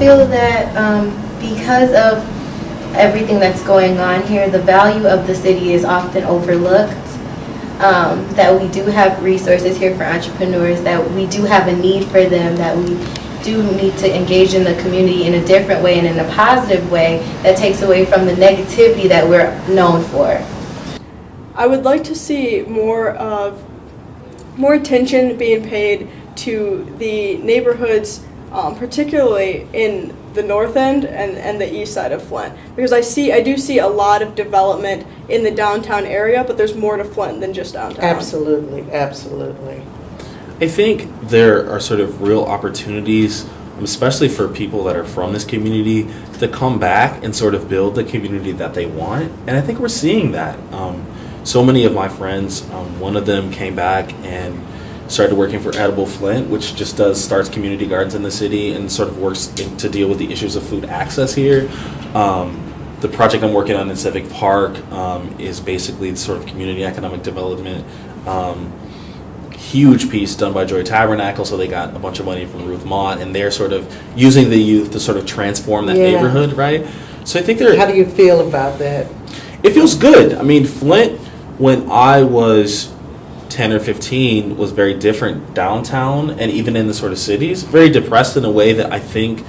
feel that because of everything that's going on here, the value of the city is often overlooked. That we do have resources here for entrepreneurs, that we do have a need for them, that we do need to engage in the community in a different way and in a positive way that takes away from the negativity that we're known for. I would like to see more attention being paid to the neighborhoods, particularly in the north end and the east side of Flint, because I do see a lot of development in the downtown area, but there's more to Flint than just downtown. Absolutely, absolutely. I think there are sort of real opportunities, especially for people that are from this community, to come back and sort of build the community that they want. And I think we're seeing that. So many of my friends, one of them came back and started working for Edible Flint, which just starts community gardens in the city and sort of works to deal with the issues of food access here. The project I'm working on in Civic Park is basically sort of community economic development. Huge piece done by Joy Tabernacle, so they got a bunch of money from Ruth Mott, and they're sort of using the youth to sort of transform that neighborhood, right? So I think How do you feel about that? It feels good. I mean, Flint, when I was 10 or 15, was very different downtown and even in the sort of cities, very depressed in a way that I think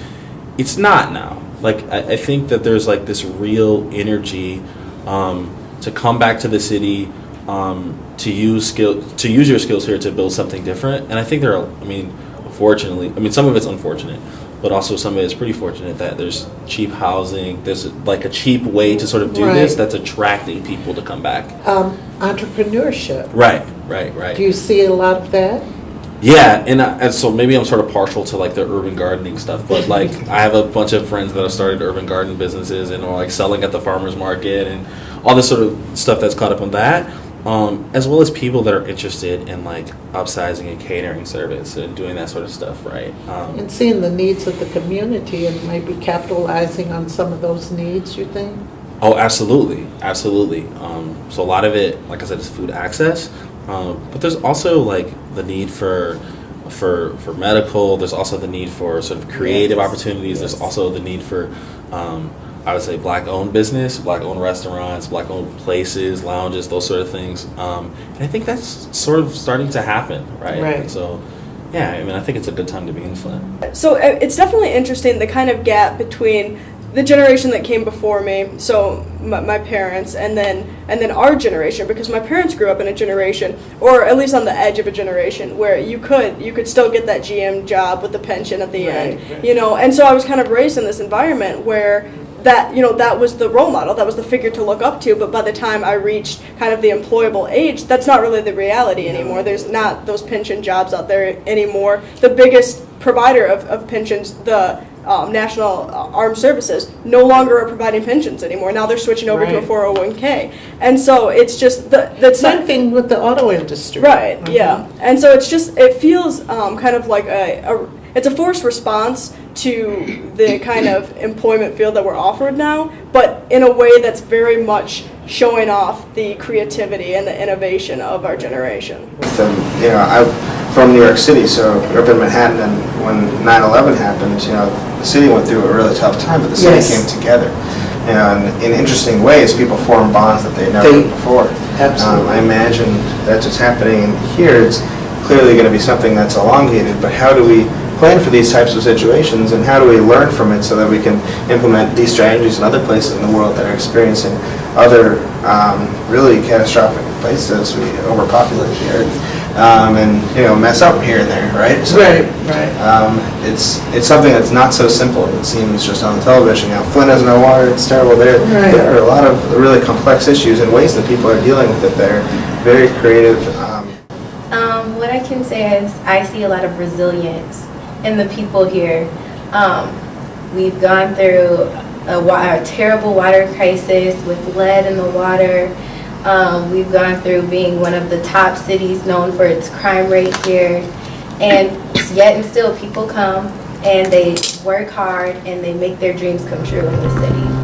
it's not now. Like, I think that there's like this real energy to come back to the city, to use your skills here to build something different. And I think unfortunately, some of it's unfortunate, but also some of it's pretty fortunate that there's cheap housing, there's like a cheap way to sort of do this that's attracting people to come back. Entrepreneurship. Right. Do you see a lot of that? Yeah, and so maybe I'm sort of partial to like the urban gardening stuff, but like I have a bunch of friends that have started urban garden businesses and are like selling at the farmer's market and all this sort of stuff that's caught up on that, as well as people that are interested in like upsizing a catering service and doing that sort of stuff, right? And seeing the needs of the community and maybe capitalizing on some of those needs, you think? Oh, absolutely. So a lot of it, like I said, is food access, but there's also like the need for medical. There's also the need for sort of creative opportunities. There's also the need for, I would say, Black-owned business, Black-owned restaurants, Black-owned places, lounges, those sort of things. And I think that's sort of starting to happen, right? And so, yeah, I think it's a good time to be in Flint. So it's definitely interesting, the kind of gap between the generation that came before me, so my parents, and then our generation, because my parents grew up in a generation, or at least on the edge of a generation, where you could still get that GM job with the pension at the end, and so I was kind of raised in this environment where that was the role model, that was the figure to look up to, but by the time I reached kind of the employable age, that's not really the reality anymore. There's not those pension jobs out there anymore. The biggest provider of pensions, the National Armed Services, no longer are providing pensions anymore. Now they're switching over to a 401k, and so it's just that's same thing with the auto industry, right? Yeah, and so it feels kind of like it's a forced response to the kind of employment field that we're offered now, but in a way that's very much showing off the creativity and the innovation of our generation. I'm from New York City, so I grew up in Manhattan, and when 9/11 happened, the city went through a really tough time, but the city came together. And in interesting ways, people formed bonds that they never did before. Absolutely. I imagine that's what's happening here. It's clearly going to be something that's elongated, but how do we plan for these types of situations, and how do we learn from it so that we can implement these strategies in other places in the world that are experiencing other really catastrophic places? We overpopulate the earth and mess up here and there, right? So, right. It's something that's not so simple. It seems just on the television. Flint has no water. It's terrible there. There are a lot of really complex issues and ways that people are dealing with it. They're very creative. What I can say is I see a lot of resilience in the people here. We've gone through a terrible water crisis with lead in the water. We've gone through being one of the top cities known for its crime rate here. And yet and still people come and they work hard and they make their dreams come true in the city.